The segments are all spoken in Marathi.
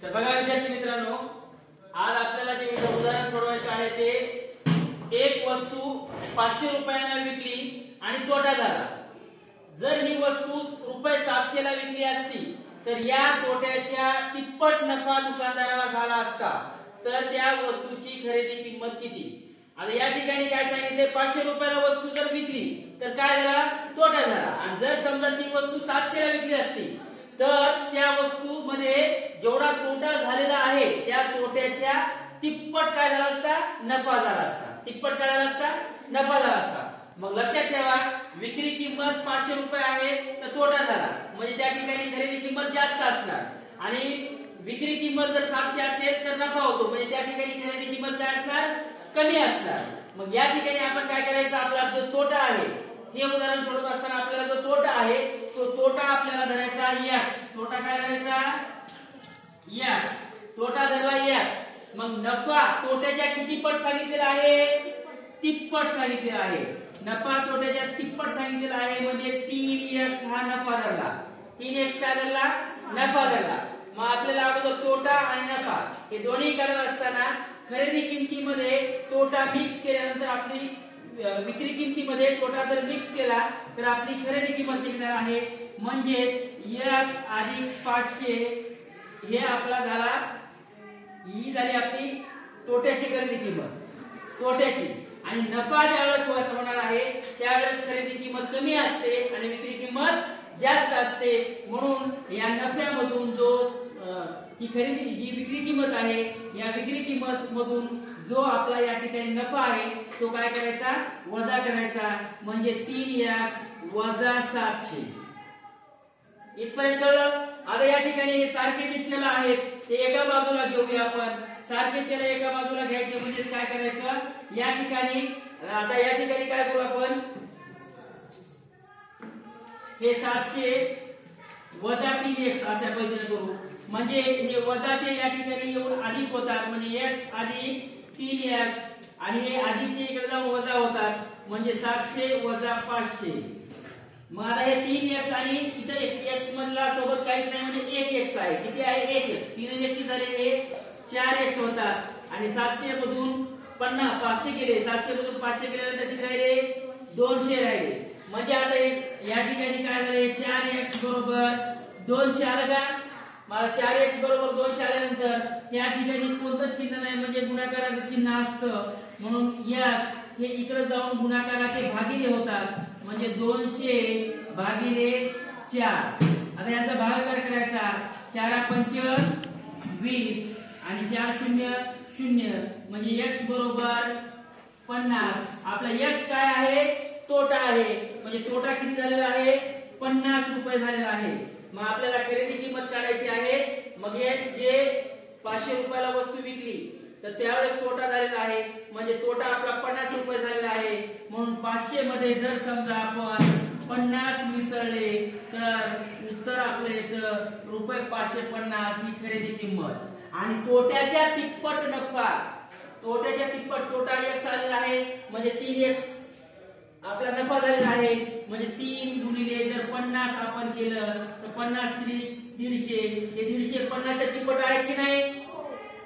तर बघा विद्यार्थी मित्रांनो, आज आपल्याला जे उदाहरण सोडवायचं आहे ते एक वस्तू 500 रुपयांना विकली आणि तोटा झाला। जर ही वस्तू रुपये 700 ला विकली असती तर या तोट्याच्या तिप्पट नफा दुकानदाराला झाला असता। तर त्या वस्तूची खरेदी किंमत किती? आता या ठिकाणी काय सांगितले, 500 रुपयाला वस्तू जर विकली तर काय झाला, तोटा झाला। आणि जर समजा ती वस्तू 700 ला विकली असती तर त्या वस्तू मध्ये जेवढा तोटा झालेला आहे त्या तोट्याच्या तिप्पट काय झाला असता, नफा झाला असता। तिप्पट काय झाला असता, नफा झाला असता। मग लक्षात ठेवा, विक्री किंमत 500 रुपये आहे तर तोटा झाला, म्हणजे त्या ठिकाणी खरेदी किंमत जास्त असणार। आणि विक्री किंमत जर 700 असेल तर नफा होतो, म्हणजे त्या ठिकाणी खरेदी किंमत काय असणार, कमी असणार। मग या ठिकाणी आपण काय करायचं, आपला जो तोटा आहे, हे उदाहरण सोडत असताना आपल्याला जो तोटा आहे तो तोटा आपल्याला धरायचा x। तोटा काय धरायचा, x। तोटा धरला x। मग नफा तोट्याच्या किती पट सांगितलेला आहे, तिप्पट सांगितलेला आहे। नफा तोट्याच्या तिप्पट सांगितलेला आहे, म्हणजे 3x हा नफा धरला। 3x काय धरला, नफा धरला। मग आपल्याला अगोदर तोटा आणि नफा हे दोन्ही करत असताना खरेदी किमतीमध्ये तोटा मिक्स केल्यानंतर आपली विक्री किमतीमध्ये तोटा जर मिक्स केला तर आपली खरेदी किंमत निघणार आहे, म्हणजे x अधिक 500 हे आपला झाला, ही झाली आपली तोट्याची खरेदी किंमत, तोट्याची। आणि नफा ज्यावेळेस होणार आहे त्यावेळेस खरेदी किंमत कमी असते आणि विक्री किंमत जास्त असते। म्हणून या नफ्यामधून जो ही खरेदी जी विक्री किंमत आहे, या विक्री किंमत मधून जो आपला या ठिकाणी नफा आहे तो काय करायचा, वजा करायचा, म्हणजे 3x वजा 700। इथपर्यंत कळलं? आता या ठिकाणी हे सारखे जे चल आहेत ते एका बाजूला घेऊया आपण। सारखे चल एका बाजूला घ्यायचे म्हणजे काय करायचं, या ठिकाणी आता या ठिकाणी काय करू आपण, हे 700 वजा 3x अशा पद्धतीने करू, म्हणजे हे वजाचे या ठिकाणी येऊन अधिक होतात, म्हणजे x अधिक 3x आणि हे अधिकचे इकडे जाऊन वजा होतात, म्हणजे 700 वजा 500। मग आता हे 3x आणि इथे x मधला सोबत काहीच नाही, म्हणजे 1x आहे। किती आहे, 1x। 3 1 झाले हे 4x होतात आणि 700 मधून 500 गेले, 700 मधून 500 गेल्यानंतर किती राहिले, 200 राहिले। म्हणजे आता या ठिकाणी काय झाले, 4x बरोबर 200 आलं का? मला 4x बरोबर 200 आल्यानंतर या ठिकाणी कोणतं चिन्ह नाही, म्हणजे गुणाकाराचं चिन्ह असतं, म्हणून x हे इकडे जाऊन गुणाकाराचे भागिले होतात, म्हणजे 200 भागिले 4। आता याचा भागाकार करायचा, 4 पंच 20 आणि 4 शून्य 0, म्हणजे x बरोबर 50। आपला x काय आहे, तोटा आहे, म्हणजे तोटा किती झालेला आहे, 50 रुपये झालेला आहे। मग आपल्याला खरेदी किंमत काढायची आहे। मग हे जे 500 रुपयाला वस्तू विकली तर त्यावेळेस तोटा झालेला आहे, म्हणजे तोटा आपला 50 रुपये झालेला आहे। म्हणून 500 मध्ये जर समजा आपण 50 मिसळले तर उत्तर आपलं येतं रुपये 550 ही खरेदी किंमत। आणि तोट्याच्या तिप्पट नफा, तोट्याच्या तिप्पट तोटा x आलेला आहे, म्हणजे 3x आपला नफा झालेला आहे, म्हणजे 3 गुणिले जर 50 आपण केलं तर 50 3 150, हे 150 50च्या तिप्पट आहे की नाही,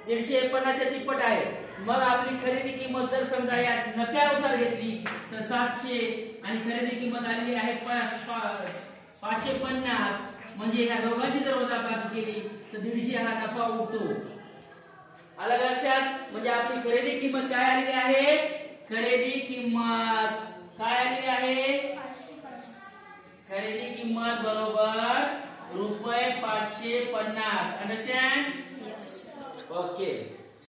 150 50च्या तिप्पट आहे। मग आपली खरेदी किंमत जर समजा या नफ्यानुसार घेतली तर 700 आणि खरेदी किंमत आलेली आहे 550, म्हणजे या दोघांची जर वजाबाकी केली तर 150 हा नफा उरतो। आलं लक्षात? म्हणजे आपली खरेदी किंमत काय आलेली आहे, खरेदी किंमत काय आलेली आहे, खरेदी किंमत बरोबर रुपये 550। अंडरस्टँड? ओके।